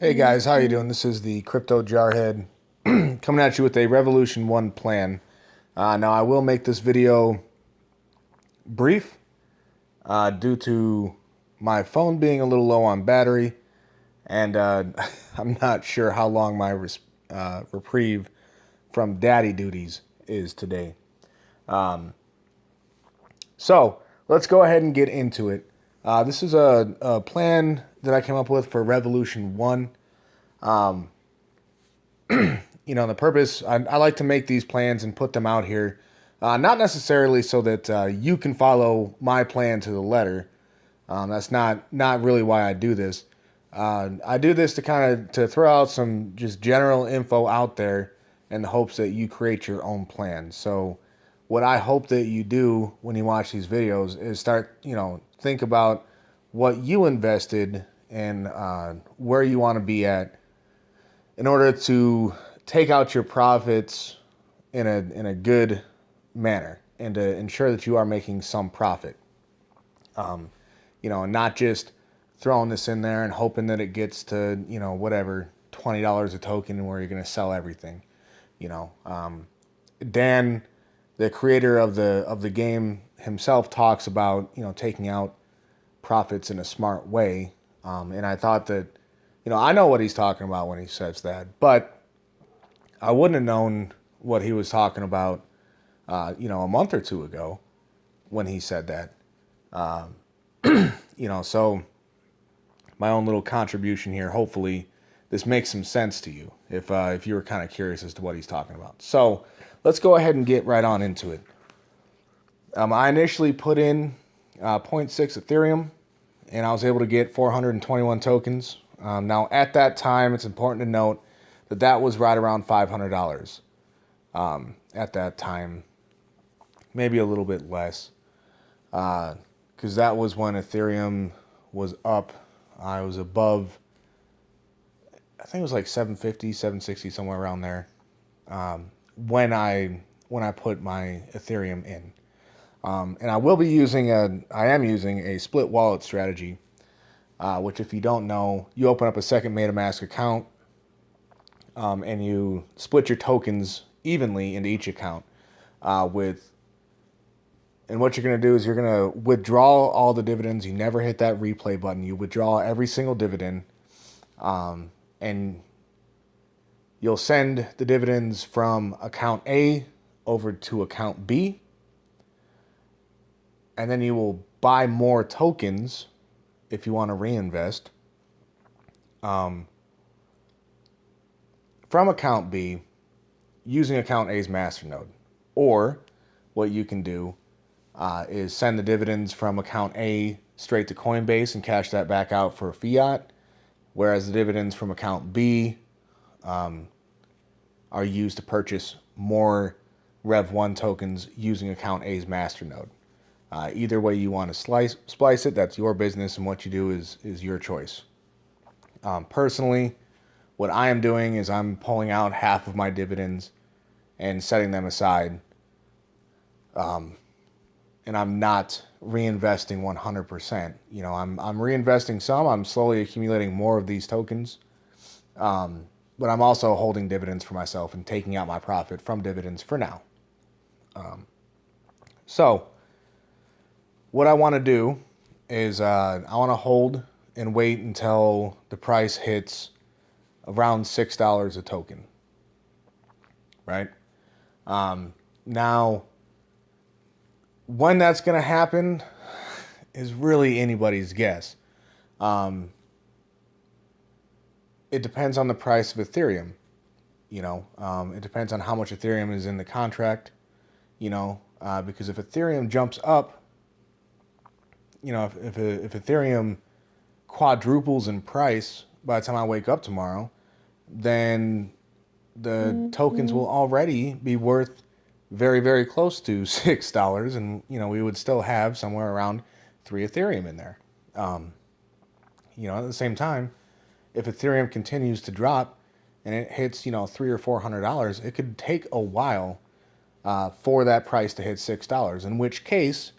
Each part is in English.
Hey guys, how you doing? This is the Crypto Jarhead coming at you with a Revolution1 plan. Now I will make this video brief due to my phone being a little low on battery, and I'm not sure how long my reprieve from daddy duties is today. So let's go ahead and get into it. This is a plan that I came up with for Revolution1. The purpose, I like to make these plans and put them out here, not necessarily so that you can follow my plan to the letter. That's not really why I do this. I do this to kind of to throw out some just general info out there in the hopes that you create your own plan. So what I hope that you do when you watch these videos is start, think about what you invested and where you want to be at in order to take out your profits in a good manner and to ensure that you are making some profit. And not just throwing this in there and hoping that it gets to, whatever, $20 a token where you're going to sell everything. Dan, the creator of the game himself, talks about, taking out profits in a smart way. And I thought that, I know what he's talking about when he says that, but I wouldn't have known what he was talking about, a month or two ago when he said that. So my own little contribution here, hopefully this makes some sense to you if you were kind of curious as to what he's talking about. So let's go ahead and get right on into it. I initially put in 0.6 Ethereum, and I was able to get 421 tokens. Now, at that time, it's important to note that was right around $500 at that time, maybe a little bit less, because that was when Ethereum was up. I was above, I think it was like 750, 760, somewhere around there, when I put my Ethereum in. And I am using a split wallet strategy, which, if you don't know, you open up a second MetaMask account, and you split your tokens evenly into each account. And what you're going to do is you're going to withdraw all the dividends. You never hit that replay button. You withdraw every single dividend, and you'll send the dividends from account A over to account B, and then you will buy more tokens if you want to reinvest from account B using account A's masternode. Or what you can do is send the dividends from account A straight to Coinbase and cash that back out for fiat, whereas the dividends from account B are used to purchase more Rev1 tokens using account A's masternode. Either way you want to splice it, that's your business, and what you do is your choice. Personally, what I am doing is I'm pulling out half of my dividends and setting them aside, and I'm not reinvesting 100%. I'm reinvesting some. I'm slowly accumulating more of these tokens, but I'm also holding dividends for myself and taking out my profit from dividends for now. So what I want to do is I want to hold and wait until the price hits around $6 a token, right? Now, when that's going to happen is really anybody's guess. It depends on the price of Ethereum. It depends on how much Ethereum is in the contract, because if Ethereum jumps up, if Ethereum quadruples in price by the time I wake up tomorrow, then the tokens will already be worth very, very close to $6, and we would still have somewhere around 3 Ethereum in there. At the same time, if Ethereum continues to drop and it hits $300 or $400, it could take a while for that price to hit $6. In which case,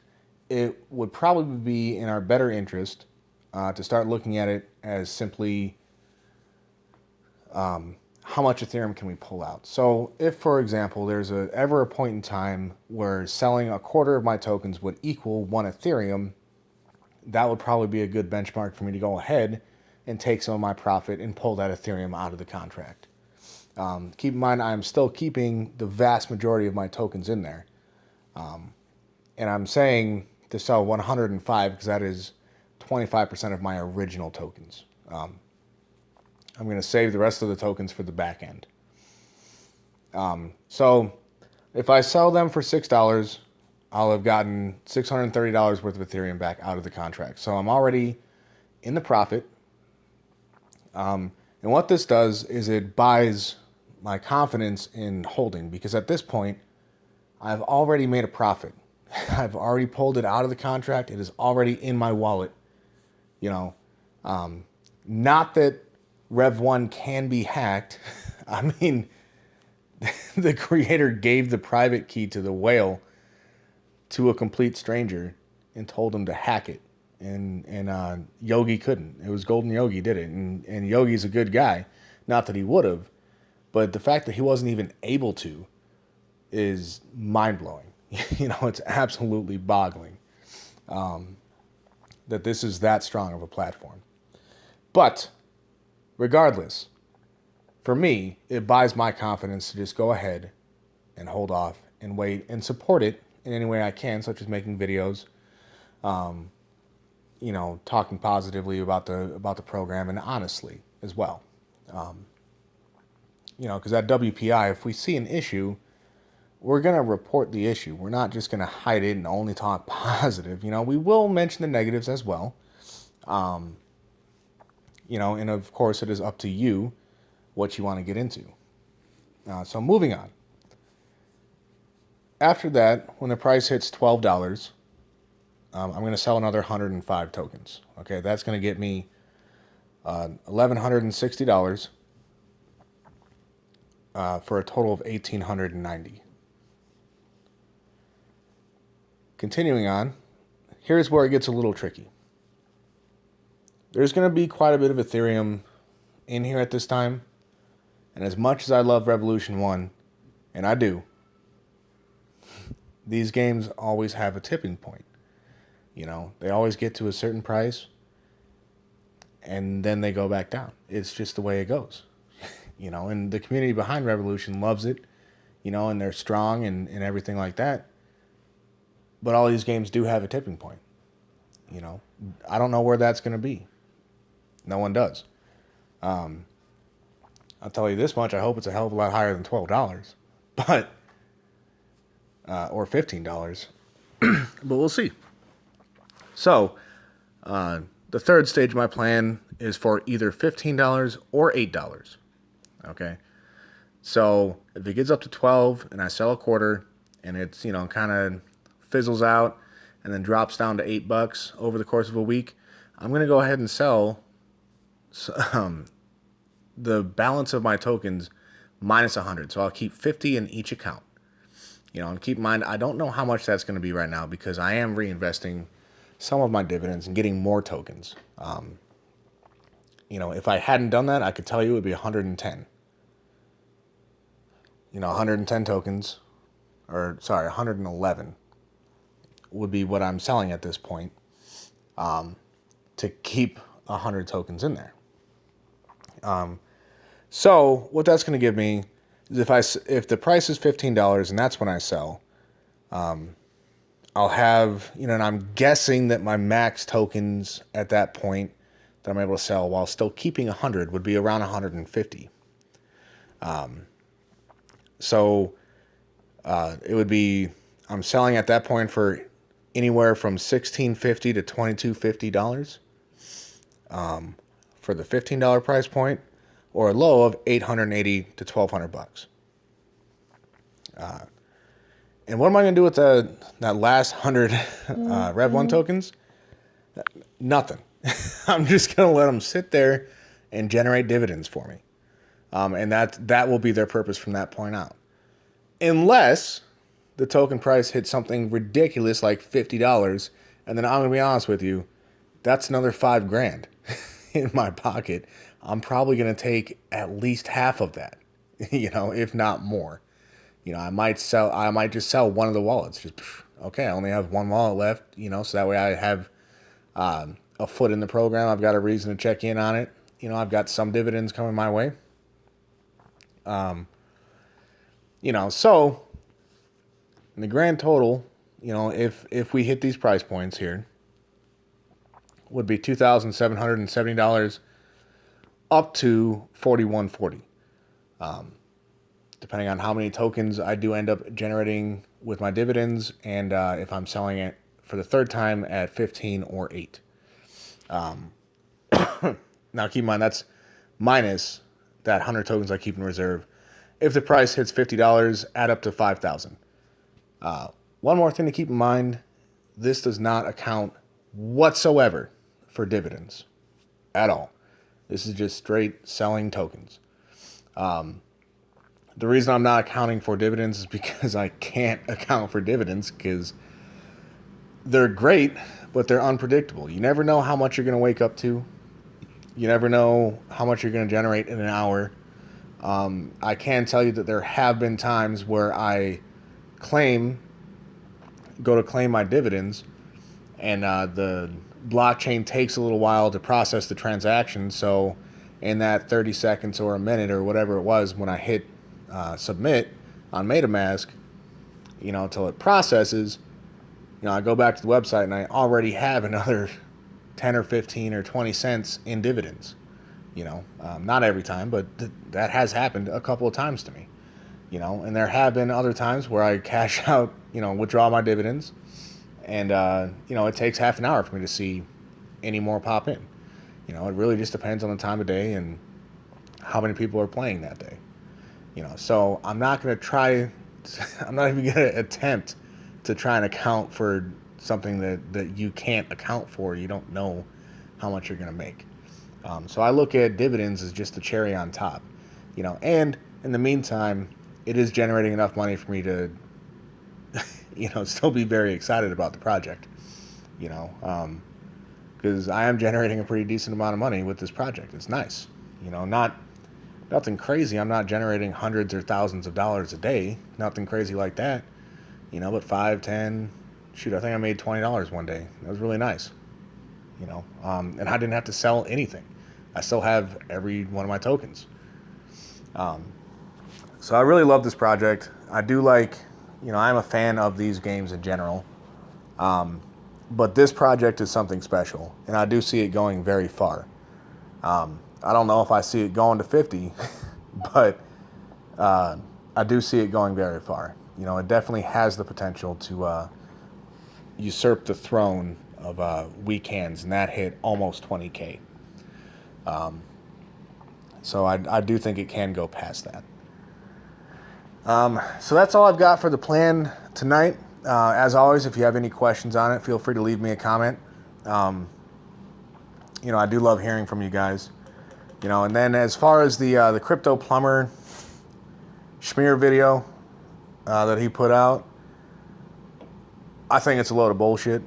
it would probably be in our better interest to start looking at it as simply how much Ethereum can we pull out? So if, for example, there's ever a point in time where selling a quarter of my tokens would equal 1 Ethereum, that would probably be a good benchmark for me to go ahead and take some of my profit and pull that Ethereum out of the contract. Keep in mind, I'm still keeping the vast majority of my tokens in there. And I'm saying to sell 105 because that is 25% of my original tokens. I'm going to save the rest of the tokens for the back end. So if I sell them for $6, I'll have gotten $630 worth of Ethereum back out of the contract. So I'm already in the profit. And what this does is it buys my confidence in holding, because at this point, I've already made a profit. I've already pulled it out of the contract. It is already in my wallet. Not that Rev1 can be hacked. I mean, the creator gave the private key to the whale to a complete stranger and told him to hack it. And Yogi couldn't. It was Golden Yogi did it. And Yogi's a good guy. Not that he would have, but the fact that he wasn't even able to is mind-blowing. It's absolutely boggling that this is that strong of a platform. But regardless, for me, it buys my confidence to just go ahead and hold off and wait and support it in any way I can, such as making videos, talking positively about the program, and honestly as well. Because at WPI, if we see an issue, we're going to report the issue. We're not just going to hide it and only talk positive. We will mention the negatives as well. And of course, it is up to you what you want to get into. So moving on. After that, when the price hits $12, I'm going to sell another 105 tokens. Okay, that's going to get me $1,160 for a total of $1,890. Continuing on, here's where it gets a little tricky. There's going to be quite a bit of Ethereum in here at this time. And as much as I love Revolution1, and I do, these games always have a tipping point. They always get to a certain price, and then they go back down. It's just the way it goes. And the community behind Revolution loves it, and they're strong and everything like that. But all these games do have a tipping point. I don't know where that's going to be. No one does. I'll tell you this much. I hope it's a hell of a lot higher than $12, but or $15. But we'll see. So the third stage of my plan is for either $15 or $8. Okay. So if it gets up to 12 and I sell a quarter and it's, kind of fizzles out and then drops down to $8 over the course of a week, I'm going to go ahead and sell the balance of my tokens minus 100. So I'll keep 50 in each account. And keep in mind, I don't know how much that's going to be right now because I am reinvesting some of my dividends and getting more tokens. If I hadn't done that, I could tell you it would be 110. 110 tokens, 111 would be what I'm selling at this point to keep 100 tokens in there. So what that's going to give me is if the price is $15 and that's when I sell, I'll have, and I'm guessing that my max tokens at that point that I'm able to sell while still keeping 100 would be around 150. So it would be, I'm selling at that point for anywhere from $1,650 to $2,250 for the $15 price point, or a low of $880 to $1,200. And what am I going to do with that last 100 Rev1 tokens? Nothing. I'm just going to let them sit there and generate dividends for me. And that will be their purpose from that point out. Unless the token price hits something ridiculous like $50, and then I'm going to be honest with you, that's another $5,000 in my pocket. I'm probably going to take at least half of that, if not more. I might just sell one of the wallets. Just, okay, I only have one wallet left, so that way I have a foot in the program. I've got a reason to check in on it. I've got some dividends coming my way. So in the grand total, if we hit these price points here, would be $2,770 up to $4,140. Depending on how many tokens I do end up generating with my dividends, and if I'm selling it for the third time at 15 or 8. Now keep in mind that's minus that 100 tokens I keep in reserve. If the price hits $50, add up to 5,000. One more thing to keep in mind, this does not account whatsoever for dividends at all. This is just straight selling tokens. The reason I'm not accounting for dividends is because I can't account for dividends because they're great, but they're unpredictable. You never know how much you're going to wake up to. You never know how much you're going to generate in an hour. I can tell you that there have been times where I go to claim my dividends, and the blockchain takes a little while to process the transaction. So in that 30 seconds or a minute or whatever it was when I hit submit on MetaMask, until it processes, I go back to the website and I already have another 10 or 15 or 20 cents in dividends. Not every time, but that has happened a couple of times to me. And there have been other times where I cash out, withdraw my dividends, and it takes half an hour for me to see any more pop in. It really just depends on the time of day and how many people are playing that day. So I'm not going to try. I'm not even going to attempt to try and account for something that you can't account for. You don't know how much you're going to make. So I look at dividends as just the cherry on top, and in the meantime, it is generating enough money for me to, still be very excited about the project, because I am generating a pretty decent amount of money with this project. It's nice, nothing crazy. I'm not generating hundreds or thousands of dollars a day, nothing crazy like that, but 5, 10, shoot, I think I made $20 one day. That was really nice, and I didn't have to sell anything. I still have every one of my tokens. So I really love this project. I do like, I'm a fan of these games in general. But this project is something special, and I do see it going very far. I don't know if I see it going to 50, but I do see it going very far. It definitely has the potential to usurp the throne of weak hands, and that hit almost 20K. So I do think it can go past that. So that's all I've got for the plan tonight. As always, if you have any questions on it, feel free to leave me a comment. I do love hearing from you guys. And then as far as the Crypto Plumber schmear video that he put out, I think it's a load of bullshit.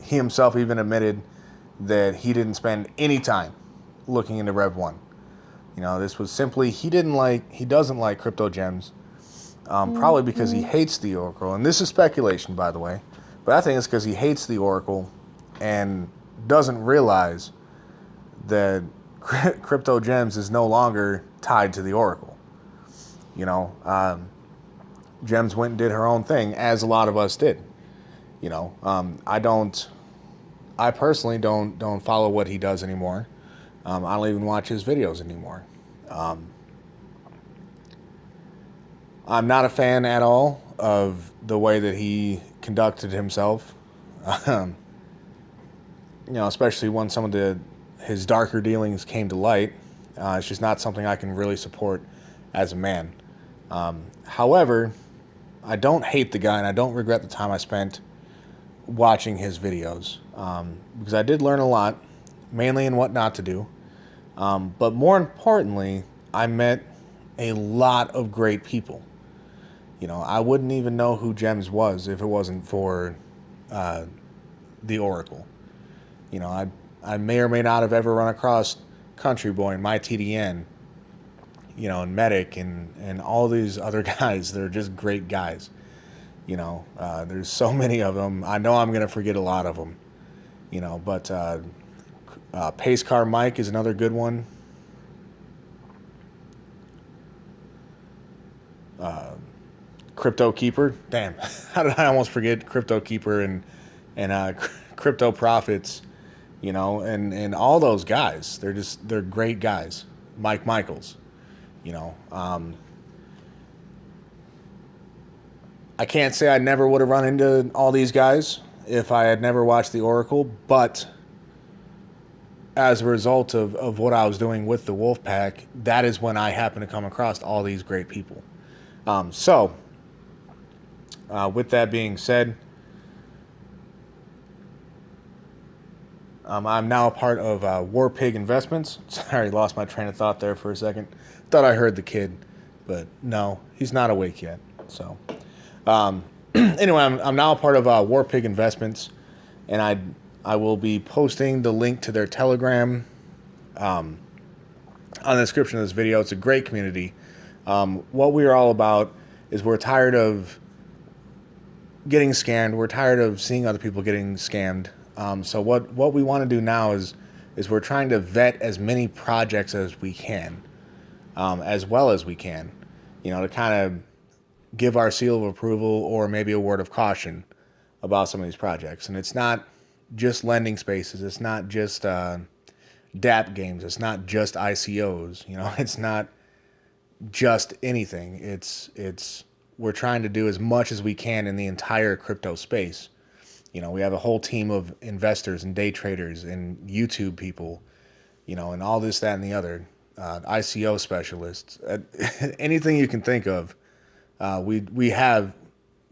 He himself even admitted that he didn't spend any time looking into Rev1. This was simply, he doesn't like crypto gems, probably because he hates the Oracle. And this is speculation, by the way, but I think it's because he hates the Oracle and doesn't realize that crypto gems is no longer tied to the Oracle. Gems went and did her own thing, as a lot of us did. I personally don't follow what he does anymore. I don't even watch his videos anymore. I'm not a fan at all of the way that he conducted himself. Especially when some of his darker dealings came to light. It's just not something I can really support as a man. However, I don't hate the guy, and I don't regret the time I spent watching his videos, because I did learn a lot, mainly in what not to do. But more importantly, I met a lot of great people. I wouldn't even know who Gems was if it wasn't for the Oracle. I may or may not have ever run across Country Boy and My TDN, and Medic and all these other guys. They're just great guys. There's so many of them. I know I'm going to forget a lot of them, but Pace Car Mike is another good one. Crypto Keeper. Damn, how did I almost forget Crypto Keeper and Crypto Profits, and all those guys. They're great guys. Mike Michaels, I can't say I never would have run into all these guys if I had never watched the Oracle, but as a result of what I was doing with the Wolfpack, that is when I happened to come across all these great people. With that being said, I'm now a part of War Pig Investments. Sorry, lost my train of thought there for a second. Thought I heard the kid, but no, he's not awake yet. So, anyway, I'm now a part of War Pig Investments, and I will be posting the link to their Telegram on the description of this video. It's a great community. What we are all about is we're tired of getting scammed. We're tired of seeing other people getting scammed. So what we want to do now is we're trying to vet as many projects as we can, as well as we can, to kind of give our seal of approval or maybe a word of caution about some of these projects. And it's not just lending spaces. It's not just DApp games. It's not just ICOs. It's not just anything. It's we're trying to do as much as we can in the entire crypto space. We have a whole team of investors and day traders and YouTube people, and all this, that, and the other, ICO specialists, anything you can think of. We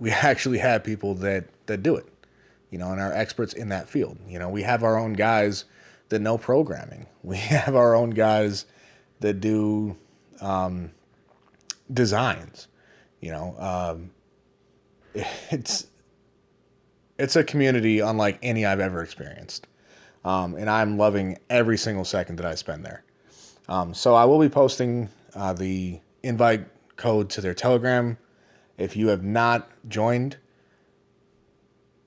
actually have people that do it, and are experts in that field. We have our own guys that know programming. We have our own guys that do designs. It's a community unlike any I've ever experienced. And I'm loving every single second that I spend there. So I will be posting the invite code to their Telegram. If you have not joined,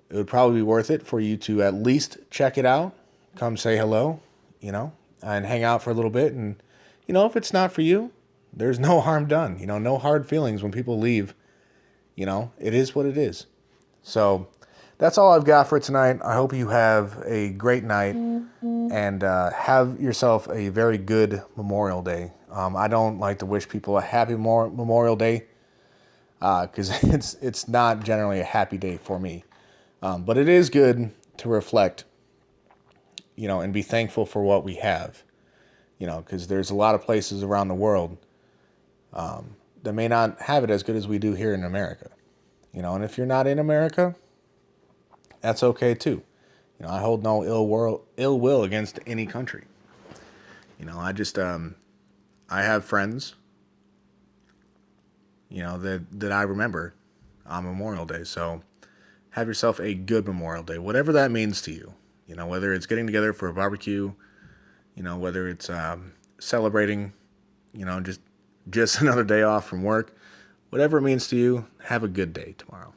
it would probably be worth it for you to at least check it out. Come say hello, and hang out for a little bit. And, if it's not for you, there's no harm done. No hard feelings when people leave. It is what it is. So that's all I've got for tonight. I hope you have a great night and have yourself a very good Memorial Day. I don't like to wish people a happy Memorial Day because it's not generally a happy day for me. But it is good to reflect, and be thankful for what we have, because there's a lot of places around the world that may not have it as good as we do here in America. And if you're not in America, that's okay too. I hold no ill will against any country. I have friends, that I remember on Memorial Day. So have yourself a good Memorial Day, whatever that means to you. Whether it's getting together for a barbecue, whether it's celebrating, just another day off from work, whatever it means to you, have a good day tomorrow.